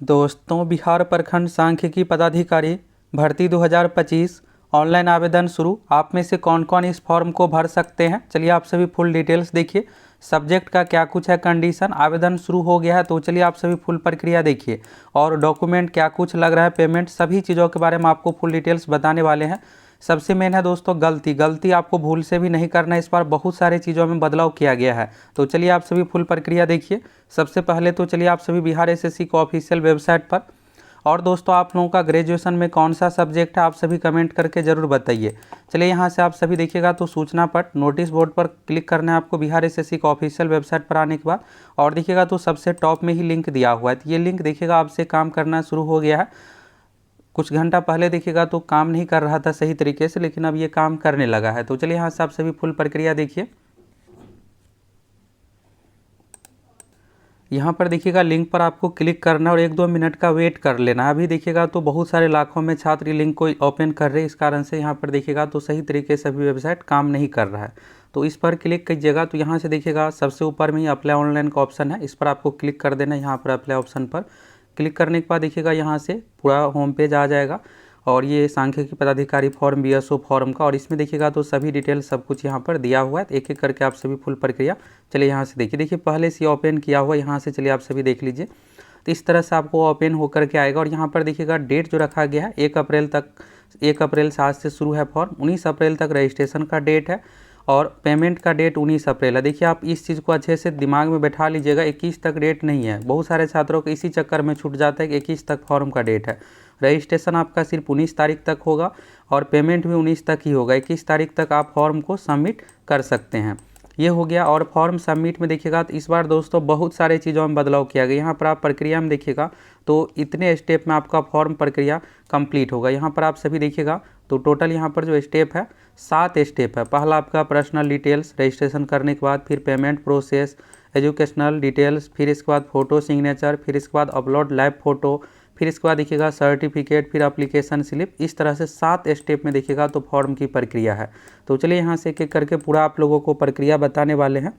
दोस्तों, बिहार प्रखंड सांख्यिकी पदाधिकारी भर्ती 2025 ऑनलाइन आवेदन शुरू। आप में से कौन कौन इस फॉर्म को भर सकते हैं, चलिए आप सभी फुल डिटेल्स देखिए। सब्जेक्ट का क्या कुछ है, कंडीशन, आवेदन शुरू हो गया है तो चलिए आप सभी फुल प्रक्रिया देखिए। और डॉक्यूमेंट क्या कुछ लग रहा है, पेमेंट, सभी चीज़ों के बारे में आपको फुल डिटेल्स बताने वाले हैं। सबसे मेन है दोस्तों गलती आपको भूल से भी नहीं करना है। इस बार बहुत सारे चीज़ों में बदलाव किया गया है तो चलिए आप सभी फुल प्रक्रिया देखिए। सबसे पहले तो चलिए आप सभी बिहार एसएससी को ऑफिशियल वेबसाइट पर, और दोस्तों आप लोगों का ग्रेजुएशन में कौन सा सब्जेक्ट है आप सभी कमेंट करके ज़रूर बताइए। चलिए यहाँ से आप सभी देखिएगा तो सूचना पट नोटिस बोर्ड पर क्लिक करना है आपको बिहार एसएससी का ऑफिशियल वेबसाइट पर आने के बाद। और देखिएगा तो सबसे टॉप में ही लिंक दिया हुआ है, तो ये लिंक देखिएगा आपसे काम करना शुरू हो गया है। कुछ घंटा पहले देखिएगा तो काम नहीं कर रहा था सही तरीके से, लेकिन अब ये काम करने लगा है। तो चलिए यहाँ से आप सभी फुल प्रक्रिया देखिए। यहाँ पर देखिएगा लिंक पर आपको क्लिक करना और 1-2 मिनट का वेट कर लेना। अभी देखिएगा तो बहुत सारे लाखों में छात्र लिंक को ओपन कर रहे हैं, इस कारण से यहाँ पर देखिएगा तो सही तरीके से अभी वेबसाइट काम नहीं कर रहा है। तो इस पर क्लिक कीजिएगा तो यहाँ से देखिएगा सबसे ऊपर में ही अप्लाई ऑनलाइन का ऑप्शन है, इस पर आपको क्लिक कर देना है। यहाँ पर अप्लाई ऑप्शन पर क्लिक करने के बाद देखिएगा यहाँ से पूरा होम पेज आ जाएगा और ये सांख्यिकी पदाधिकारी फॉर्म बीएसओ फॉर्म का, और इसमें देखिएगा तो सभी डिटेल सब कुछ यहाँ पर दिया हुआ है। एक एक करके आप सभी फुल प्रक्रिया चलिए यहाँ से देखिए पहले से ओपन किया हुआ, यहाँ से चलिए आप सभी देख लीजिए। तो इस तरह से आपको ओपन होकर के आएगा और यहाँ पर देखिएगा डेट जो रखा गया है 1 अप्रैल तक, 1 अप्रैल से आज से शुरू है फॉर्म, 19 अप्रैल तक रजिस्ट्रेशन का डेट है और पेमेंट का डेट 19 अप्रैल है। देखिए आप इस चीज़ को अच्छे से दिमाग में बैठा लीजिएगा, 21 तक डेट नहीं है। बहुत सारे छात्रों को इसी चक्कर में छूट जाता है कि 21 तक फॉर्म का डेट है। रजिस्ट्रेशन आपका सिर्फ 19 तारीख तक होगा और पेमेंट भी 19 तक ही होगा। 21 तारीख तक आप फॉर्म को सबमिट कर सकते हैं। ये हो गया। और फॉर्म सबमिट में देखिएगा तो इस बार दोस्तों बहुत सारे चीज़ों में बदलाव किया गया। यहाँ पर आप प्रक्रिया में देखिएगा तो इतने स्टेप में आपका फॉर्म प्रक्रिया कंप्लीट होगा। यहाँ पर आप सभी देखिएगा तो टोटल यहाँ पर जो स्टेप है 7 स्टेप है। पहला आपका पर्सनल डिटेल्स रजिस्ट्रेशन करने के बाद, फिर पेमेंट प्रोसेस, एजुकेशनल डिटेल्स, फिर इसके बाद फ़ोटो सिग्नेचर, फिर इसके बाद अपलोड लाइव फ़ोटो, फिर इसके बाद देखिएगा सर्टिफिकेट, फिर एप्लीकेशन स्लिप। इस तरह से 7 स्टेप में देखिएगा तो फॉर्म की प्रक्रिया है। तो चलिए यहाँ से एक एक करके पूरा आप लोगों को प्रक्रिया बताने वाले हैं।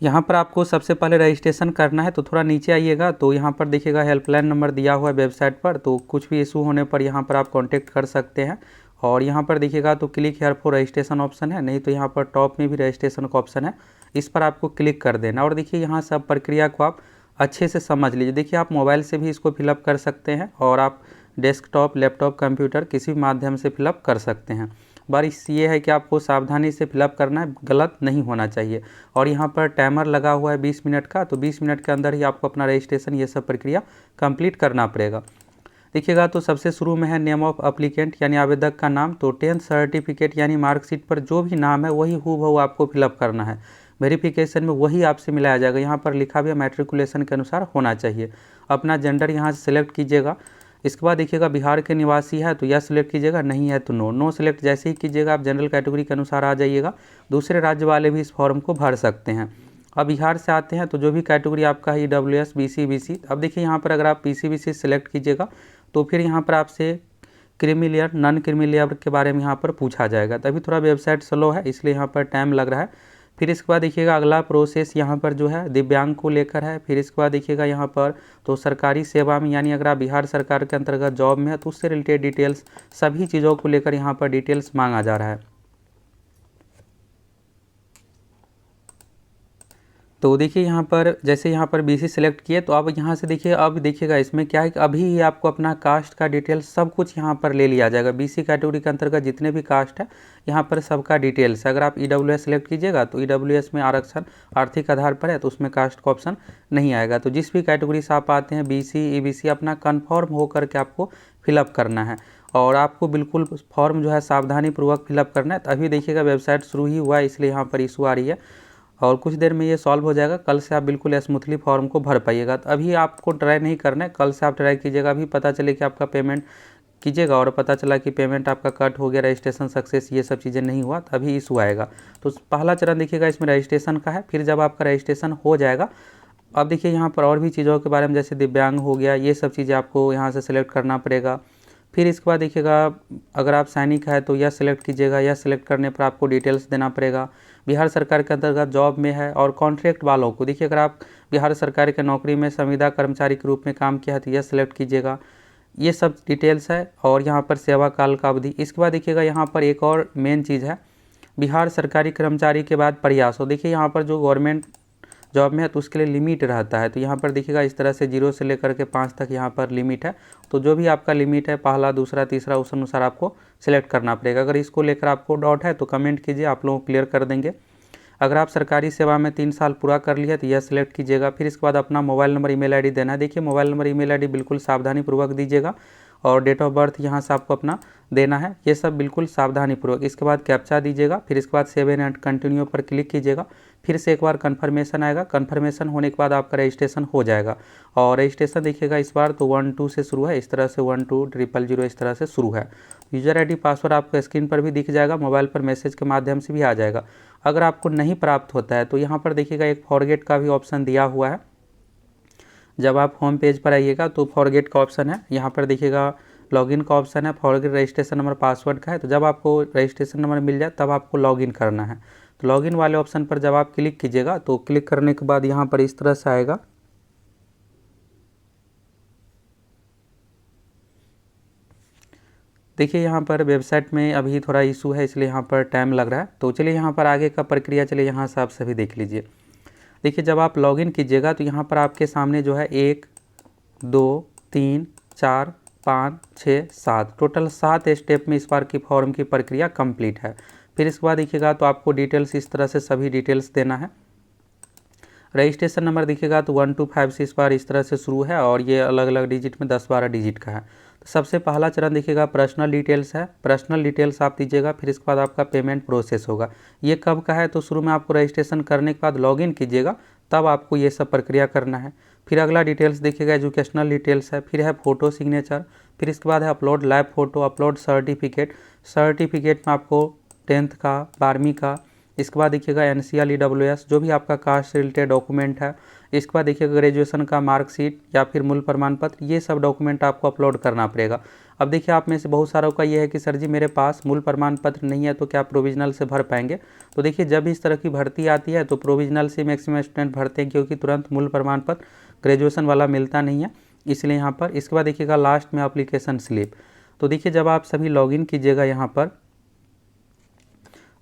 यहाँ पर आपको सबसे पहले रजिस्ट्रेशन करना है तो थोड़ा नीचे आइएगा तो यहाँ पर देखिएगा हेल्पलाइन नंबर दिया हुआ है वेबसाइट पर, तो कुछ भी इशू होने पर यहाँ पर आप कांटेक्ट कर सकते हैं। और यहाँ पर देखिएगा तो click here for registration option है, नहीं तो यहाँ पर टॉप में भी रजिस्ट्रेशन का ऑप्शन है, इस पर आपको क्लिक कर देना। और देखिए यहाँ सब प्रक्रिया को आप अच्छे से समझ लीजिए। देखिए आप मोबाइल से भी इसको फिलअप कर सकते हैं और आप डेस्कटॉप, लैपटॉप, कंप्यूटर किसी भी माध्यम से फिलअप कर सकते हैं। बस ये है कि आपको सावधानी से फिलअप करना है, गलत नहीं होना चाहिए। और यहाँ पर टाइमर लगा हुआ है 20 मिनट का, तो 20 मिनट के अंदर ही आपको अपना रजिस्ट्रेशन ये सब प्रक्रिया कंप्लीट करना पड़ेगा। देखिएगा तो सबसे शुरू में है नेम ऑफ अप्लीकेंट यानी आवेदक का नाम, तो 10th सर्टिफिकेट यानी मार्कशीट पर जो भी नाम है वही हूबहू आपको फिलअप करना है। वेरिफिकेशन में वही आपसे मिलाया जाएगा। यहाँ पर लिखा भी है मैट्रिकुलेशन के अनुसार होना चाहिए। अपना जेंडर यहाँ से सिलेक्ट कीजिएगा। इसके बाद देखिएगा बिहार के निवासी है तो यस सिलेक्ट कीजिएगा, नहीं है तो नो। नो सिलेक्ट जैसे ही कीजिएगा आप जनरल कैटेगरी के अनुसार आ जाइएगा। दूसरे राज्य वाले भी इस फॉर्म को भर सकते हैं। अब बिहार से आते हैं तो जो भी कैटेगरी आपका है EWS, BC, BC, अब देखिए यहाँ पर अगर आप PCBC सिलेक्ट कीजिएगा तो फिर यहाँ पर आपसे creamy layer, non creamy layer के बारे में यहाँ पर पूछा जाएगा। तभी थोड़ा वेबसाइट स्लो है इसलिए यहाँ पर टाइम लग रहा है। फिर इसके बाद देखिएगा अगला प्रोसेस यहाँ पर जो है दिव्यांग को लेकर है। फिर इसके बाद देखिएगा यहाँ पर तो सरकारी सेवा में यानी अगर आप बिहार सरकार के अंतर्गत जॉब में है तो उससे रिलेटेड डिटेल्स सभी चीज़ों को लेकर यहाँ पर डिटेल्स मांगा जा रहा है। तो देखिए यहाँ पर जैसे यहाँ पर BC सेलेक्ट किए तो अब यहाँ से देखिए, अब देखिएगा इसमें क्या है कि अभी ही आपको अपना कास्ट का डिटेल्स सब कुछ यहाँ पर ले लिया जाएगा। BC कैटेगरी के अंतर्गत जितने भी कास्ट है यहाँ पर सबका डिटेल्स है। अगर आप EWS सेलेक्ट कीजिएगा तो EWS में आरक्षण आर्थिक आधार पर है तो उसमें कास्ट का ऑप्शन नहीं आएगा। तो जिस भी कैटेगरी से आप आते हैं BC, EBC अपना कन्फर्म होकर के आपको फिलअप करना है और आपको बिल्कुल फॉर्म जो है सावधानी पूर्वक फिलअप करना है। तभी देखिएगा वेबसाइट शुरू ही हुआ है इसलिए यहाँ पर इशू आ रही है और कुछ देर में ये सॉल्व हो जाएगा। कल से आप बिल्कुल स्मूथली फॉर्म को भर पाइएगा। तो अभी आपको ट्राई नहीं करना है, कल से आप ट्राई कीजिएगा। अभी पता चले कि आपका पेमेंट कीजिएगा और पता चला कि पेमेंट आपका कट हो गया, रजिस्ट्रेशन सक्सेस, ये सब चीज़ें नहीं हुआ तभी इशू आएगा। तो पहला चरण देखिएगा इसमें रजिस्ट्रेशन का है। फिर जब आपका रजिस्ट्रेशन हो जाएगा, अब देखिए यहाँ पर और भी चीज़ों के बारे में जैसे दिव्यांग हो गया, ये सब चीज़ें आपको यहाँ से सिलेक्ट करना पड़ेगा। फिर इसके बाद देखिएगा अगर आप सैनिक है तो यह सिलेक्ट कीजिएगा। यह सिलेक्ट करने पर आपको डिटेल्स देना पड़ेगा। बिहार सरकार के अंतर्गत जॉब में है, और कॉन्ट्रैक्ट वालों को देखिए अगर आप बिहार सरकार के नौकरी में संविदा कर्मचारी के रूप में काम किया है तो यह सिलेक्ट कीजिएगा। ये सब डिटेल्स है, और यहाँ पर सेवा काल का अवधि। इसके बाद देखिएगा यहाँ पर एक और मेन चीज़ है, बिहार सरकारी कर्मचारी के बाद प्रयास हो। देखिए यहाँ पर जो गवर्नमेंट जॉब में है तो उसके लिए लिमिट रहता है, तो यहाँ पर देखिएगा इस तरह से 0 से लेकर के 5 तक यहाँ पर लिमिट है। तो जो भी आपका लिमिट है, पहला, दूसरा, तीसरा, उस अनुसार आपको सिलेक्ट करना पड़ेगा। अगर इसको लेकर आपको डाउट है तो कमेंट कीजिए, आप लोगों को क्लियर कर देंगे। अगर आप सरकारी सेवा में 3 साल पूरा कर लिया तो यह सिलेक्ट कीजिएगा। फिर इसके बाद अपना मोबाइल नंबर, ईमेल आईडी देना है। देखिए मोबाइल नंबर, ईमेल आईडी बिल्कुल सावधानीपूर्वक दीजिएगा, और डेट ऑफ बर्थ यहाँ से आपको अपना देना है, ये सब बिल्कुल सावधानीपूर्वक। इसके बाद कैप्चा दीजिएगा, फिर इसके बाद सेव एंड कंटिन्यू पर क्लिक कीजिएगा। फिर से एक बार कन्फर्मेशन आएगा, कन्फर्मेशन होने के बाद आपका रजिस्ट्रेशन हो जाएगा। और रजिस्ट्रेशन देखिएगा इस बार तो 12 से शुरू है, इस तरह से 120000 इस तरह से शुरू है। यूज़र आईडी पासवर्ड आपको स्क्रीन पर भी दिख जाएगा, मोबाइल पर मैसेज के माध्यम से भी आ जाएगा। अगर आपको नहीं प्राप्त होता है तो यहाँ पर देखिएगा एक फॉरगेट का भी ऑप्शन दिया हुआ है। जब आप होम पेज पर आइएगा तो फॉरगेट का ऑप्शन है, यहाँ पर देखिएगा लॉगिन का ऑप्शन है, फॉरगेट रजिस्ट्रेशन नंबर पासवर्ड का है। तो जब आपको रजिस्ट्रेशन नंबर मिल जाए तब आपको लॉगिन करना है। तो लॉगिन वाले ऑप्शन पर जब आप क्लिक कीजिएगा तो क्लिक करने के बाद यहाँ पर इस तरह से आएगा। देखिए यहाँ पर वेबसाइट में अभी थोड़ा इशू है, इसलिए यहाँ पर टाइम लग रहा है। तो चलिए यहाँ पर आगे का प्रक्रिया चलिए यहाँ से आप सभी देख लीजिए। देखिए जब आप लॉगिन कीजिएगा तो यहाँ पर आपके सामने जो है 1 2 3 4 5 6 7 टोटल 7 स्टेप में इस बार की फॉर्म की प्रक्रिया कंप्लीट है। फिर इसके बाद देखिएगा तो आपको डिटेल्स इस तरह से सभी डिटेल्स देना है। रजिस्ट्रेशन नंबर देखिएगा तो 1 to 5 से इस बार इस तरह से शुरू है, और ये अलग अलग डिजिट में 10-12 डिजिट का है। तो सबसे पहला चरण देखिएगा पर्सनल डिटेल्स है, पर्सनल डिटेल्स आप दीजिएगा। फिर इसके बाद आपका पेमेंट प्रोसेस होगा। ये कब का है तो शुरू में आपको रजिस्ट्रेशन करने के बाद लॉगिन कीजिएगा, तब आपको ये सब प्रक्रिया करना है। फिर अगला डिटेल्स देखिएगा एजुकेशनल डिटेल्स है, फिर है फ़ोटो सिग्नेचर, फिर इसके बाद है upload live photo, upload certificate. Certificate में आपको 10th का, 12वीं का। इसके बाद देखिएगा NCL EWS जो भी आपका कास्ट से रिलेटेड डॉक्यूमेंट है। इसके बाद देखिएगा ग्रेजुएशन का मार्कशीट या फिर मूल प्रमाण पत्र, ये सब डॉक्यूमेंट आपको अपलोड करना पड़ेगा। अब देखिए आप में से बहुत सारों का ये है कि सर जी मेरे पास मूल प्रमाण पत्र नहीं है तो क्या प्रोविजनल से भर पाएंगे। तो देखिए जब इस तरह की भर्ती आती है तो प्रोविजनल से मैक्सिमम स्टूडेंट भरते हैं, क्योंकि तुरंत मूल प्रमाण पत्र ग्रेजुएशन वाला मिलता नहीं है, इसलिए यहाँ पर। इसके बाद देखिएगा लास्ट में एप्लीकेशन स्लिप। तो देखिए जब आप सभी लॉगिन कीजिएगा यहाँ पर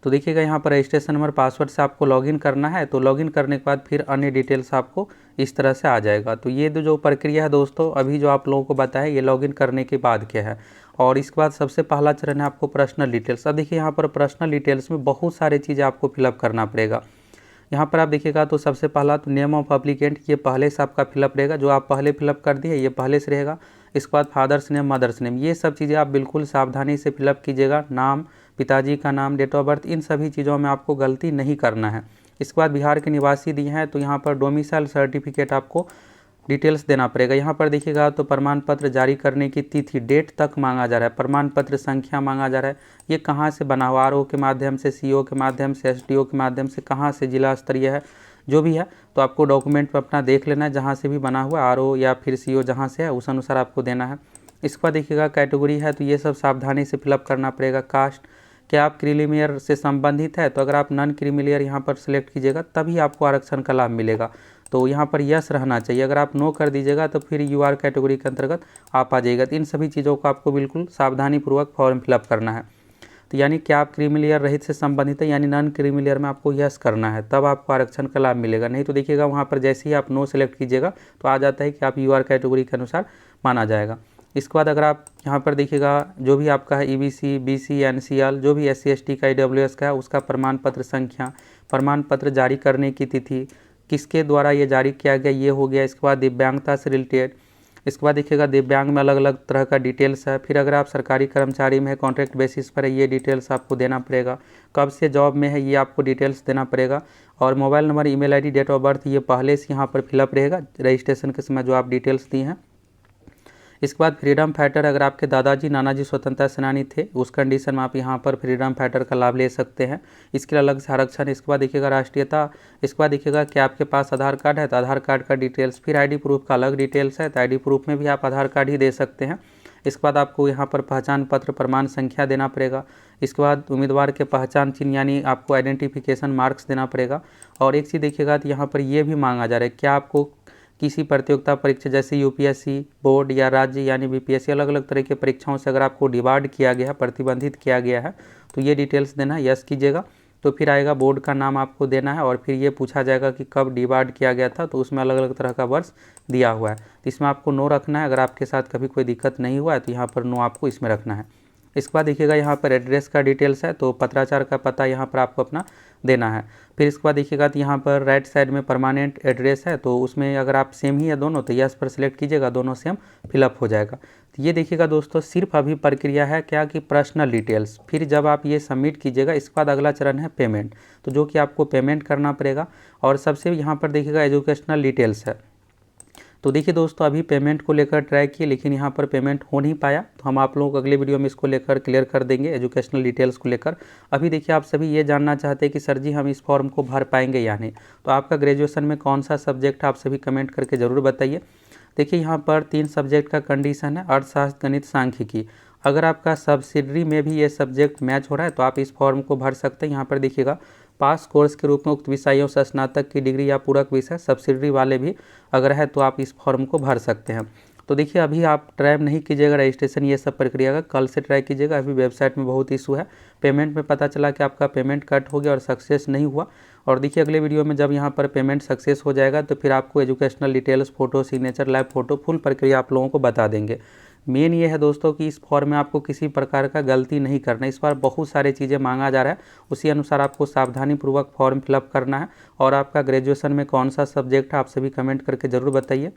तो देखिएगा यहाँ पर रजिस्ट्रेशन नंबर पासवर्ड से आपको लॉगिन करना है। तो लॉगिन करने के बाद फिर अन्य डिटेल्स आपको इस तरह से आ जाएगा। तो ये जो प्रक्रिया है दोस्तों अभी जो आप लोगों को बताया ये लॉगिन करने के बाद क्या है। और इसके बाद सबसे पहला चरण है आपको पर्सनल डिटेल्स। अब देखिए यहाँ पर पर्सनल डिटेल्स में बहुत सारी चीज़ें आपको फिलअप करना पड़ेगा। यहाँ पर आप देखिएगा तो सबसे पहला तो नेम ऑफ एप्लीकेंट, ये पहले से आपका फिलअप रहेगा, जो आप पहले फिलअप कर दिए ये पहले से रहेगा। इसके बाद फादर्स नेम, मदर्स नेम, ये सब चीज़ें आप बिल्कुल सावधानी से फिलअप कीजिएगा। नाम, पिताजी का नाम, डेट ऑफ बर्थ, इन सभी चीज़ों में आपको गलती नहीं करना है। इसके बाद बिहार के निवासी दिए हैं तो यहाँ पर डोमिसाइल सर्टिफिकेट आपको डिटेल्स देना पड़ेगा। यहाँ पर देखिएगा तो प्रमाण पत्र जारी करने की तिथि, डेट तक मांगा जा रहा है, प्रमाण पत्र संख्या मांगा जा रहा है, ये कहाँ से बना हुआ, RO के माध्यम से, CO के माध्यम से, SDO के माध्यम से, कहाँ से, जिला स्तरीय है, जो भी है। तो आपको डॉक्यूमेंट पर अपना देख लेना है, जहाँ से भी बना हुआ RO या फिर CO जहाँ से है उस अनुसार आपको देना है। इसके बाद देखिएगा कैटेगरी है तो ये सब सावधानी से फिलअप करना पड़ेगा। कास्ट, क्या आप क्रीमीलेयर से संबंधित है, तो अगर आप नॉन क्रीमीलेयर यहाँ पर सिलेक्ट कीजिएगा तभी आपको आरक्षण का लाभ मिलेगा। तो यहाँ पर यस रहना चाहिए, अगर आप नो कर दीजिएगा तो फिर UR कैटेगरी के अंतर्गत आप आ जाइएगा। तो इन सभी चीज़ों को आपको बिल्कुल सावधानीपूर्वक फॉर्म फिलअप करना है। तो यानी क्या आप क्रीमीलेयर रहित से संबंधित है, यानी नॉन क्रीमीलेयर में आपको यस करना है, तब आपको आरक्षण का लाभ मिलेगा। नहीं तो देखिएगा वहाँ पर जैसे ही आप नो सेलेक्ट कीजिएगा तो आ जाता है कि आप UR कैटेगरी के अनुसार माना जाएगा। इसके बाद अगर आप यहाँ पर देखिएगा जो भी आपका है EBC, BC, NCL, जो भी SC ST का EWS का है उसका प्रमाण पत्र संख्या, प्रमाण पत्र जारी करने की तिथि, किसके द्वारा ये जारी किया गया, ये हो गया। इसके बाद दिव्यांगता से रिलेटेड, इसके बाद देखिएगा दिव्यांग में अलग अलग तरह का डिटेल्स है। फिर अगर आप सरकारी कर्मचारी में है, कॉन्ट्रैक्ट बेसिस पर है, ये डिटेल्स आपको देना पड़ेगा। कब से जॉब में है ये आपको डिटेल्स देना पड़ेगा। और mobile number, email ID, date of birth ये पहले से यहाँ पर फिलअप रहेगा रजिस्ट्रेशन के समय जो आप डिटेल्स दी हैं। इसके बाद फ्रीडम फाइटर, अगर आपके दादाजी नानाजी स्वतंत्रता सेनानी थे उस कंडीशन में आप यहाँ पर फ्रीडम फाइटर का लाभ ले सकते हैं, इसके लिए अलग से आरक्षण। इसके बाद देखिएगा राष्ट्रीयता, इसके बाद देखिएगा कि आपके पास आधार कार्ड है तो आधार कार्ड का डिटेल्स, फिर ID प्रूफ का अलग डिटेल्स है तो ID प्रूफ में भी आप आधार कार्ड ही दे सकते हैं। इसके बाद आपको यहाँ पर पहचान पत्र प्रमाण संख्या देना पड़ेगा। इसके बाद उम्मीदवार के पहचान चिन्ह यानी आपको आइडेंटिफिकेशन मार्क्स देना पड़ेगा। और एक चीज़ देखिएगा तो यहाँ पर ये भी मांगा जा रहा है, क्या आपको किसी प्रतियोगिता परीक्षा जैसे यूपीएससी बोर्ड या राज्य यानी बीपीएससी अलग अलग तरह के परीक्षाओं से अगर आपको डिबार्ड किया गया है, प्रतिबंधित किया गया है, तो ये डिटेल्स देना है, यस कीजिएगा। तो फिर आएगा बोर्ड का नाम आपको देना है और फिर ये पूछा जाएगा कि कब डिबार्ड किया गया था, तो उसमें अलग अलग तरह का वर्ष दिया हुआ है, तो इसमें आपको नो रखना है। अगर आपके साथ कभी कोई दिक्कत नहीं हुआ है तो यहाँ पर नो आपको इसमें रखना है। इसके बाद देखिएगा यहाँ पर एड्रेस का डिटेल्स है, तो पत्राचार का पता यहाँ पर आपको अपना देना है। फिर इसके बाद देखिएगा तो यहाँ पर राइट साइड में परमानेंट एड्रेस है, तो उसमें अगर आप सेम ही है दोनों तो यस पर सिलेक्ट कीजिएगा, दोनों सेम फिलअप हो जाएगा। तो ये देखिएगा दोस्तों सिर्फ अभी प्रक्रिया है क्या कि पर्सनल डिटेल्स। फिर जब आप ये सबमिट कीजिएगा इसके बाद अगला चरण है पेमेंट, तो जो कि आपको पेमेंट करना पड़ेगा। और सबसे यहाँ पर देखिएगा एजुकेशनल डिटेल्स है। तो देखिए दोस्तों अभी पेमेंट को लेकर ट्राई किए लेकिन यहाँ पर पेमेंट हो नहीं पाया, तो हम आप लोगों को अगले वीडियो में इसको लेकर क्लियर कर देंगे एजुकेशनल डिटेल्स को लेकर। अभी देखिए आप सभी ये जानना चाहते हैं कि सर जी हम इस फॉर्म को भर पाएंगे या नहीं, तो आपका ग्रेजुएशन में कौन सा सब्जेक्ट आप सभी कमेंट करके ज़रूर बताइए। देखिए यहाँ पर 3 सब्जेक्ट का कंडीशन है, अर्थशास्त्र, गणित, सांख्यिकी। अगर आपका सब्सिडरी में भी ये सब्जेक्ट मैच हो रहा है तो आप इस फॉर्म को भर सकते हैं। यहाँ पर देखिएगा पास कोर्स के रूप में उक्त विषयों से स्नातक की डिग्री या पूरक विषय सब्सिडरी वाले भी अगर है तो आप इस फॉर्म को भर सकते हैं। तो देखिए अभी आप ट्राई नहीं कीजिएगा रजिस्ट्रेशन ये सब प्रक्रिया का, कल से ट्राई कीजिएगा। अभी वेबसाइट में बहुत इशू है, पेमेंट में पता चला कि आपका पेमेंट कट हो गया और सक्सेस नहीं हुआ। और देखिए अगले वीडियो में जब यहाँ पर पेमेंट सक्सेस हो जाएगा तो फिर आपको educational details, photo, signature, lab photo, full प्रक्रिया आप लोगों को बता देंगे। मेन ये है दोस्तों कि इस फॉर्म में आपको किसी प्रकार का गलती नहीं करना है। इस बार बहुत सारी चीज़ें मांगा जा रहा है, उसी अनुसार आपको सावधानीपूर्वक फॉर्म फिलअप करना है। और आपका ग्रेजुएशन में कौन सा सब्जेक्ट है आप सभी कमेंट करके ज़रूर बताइए।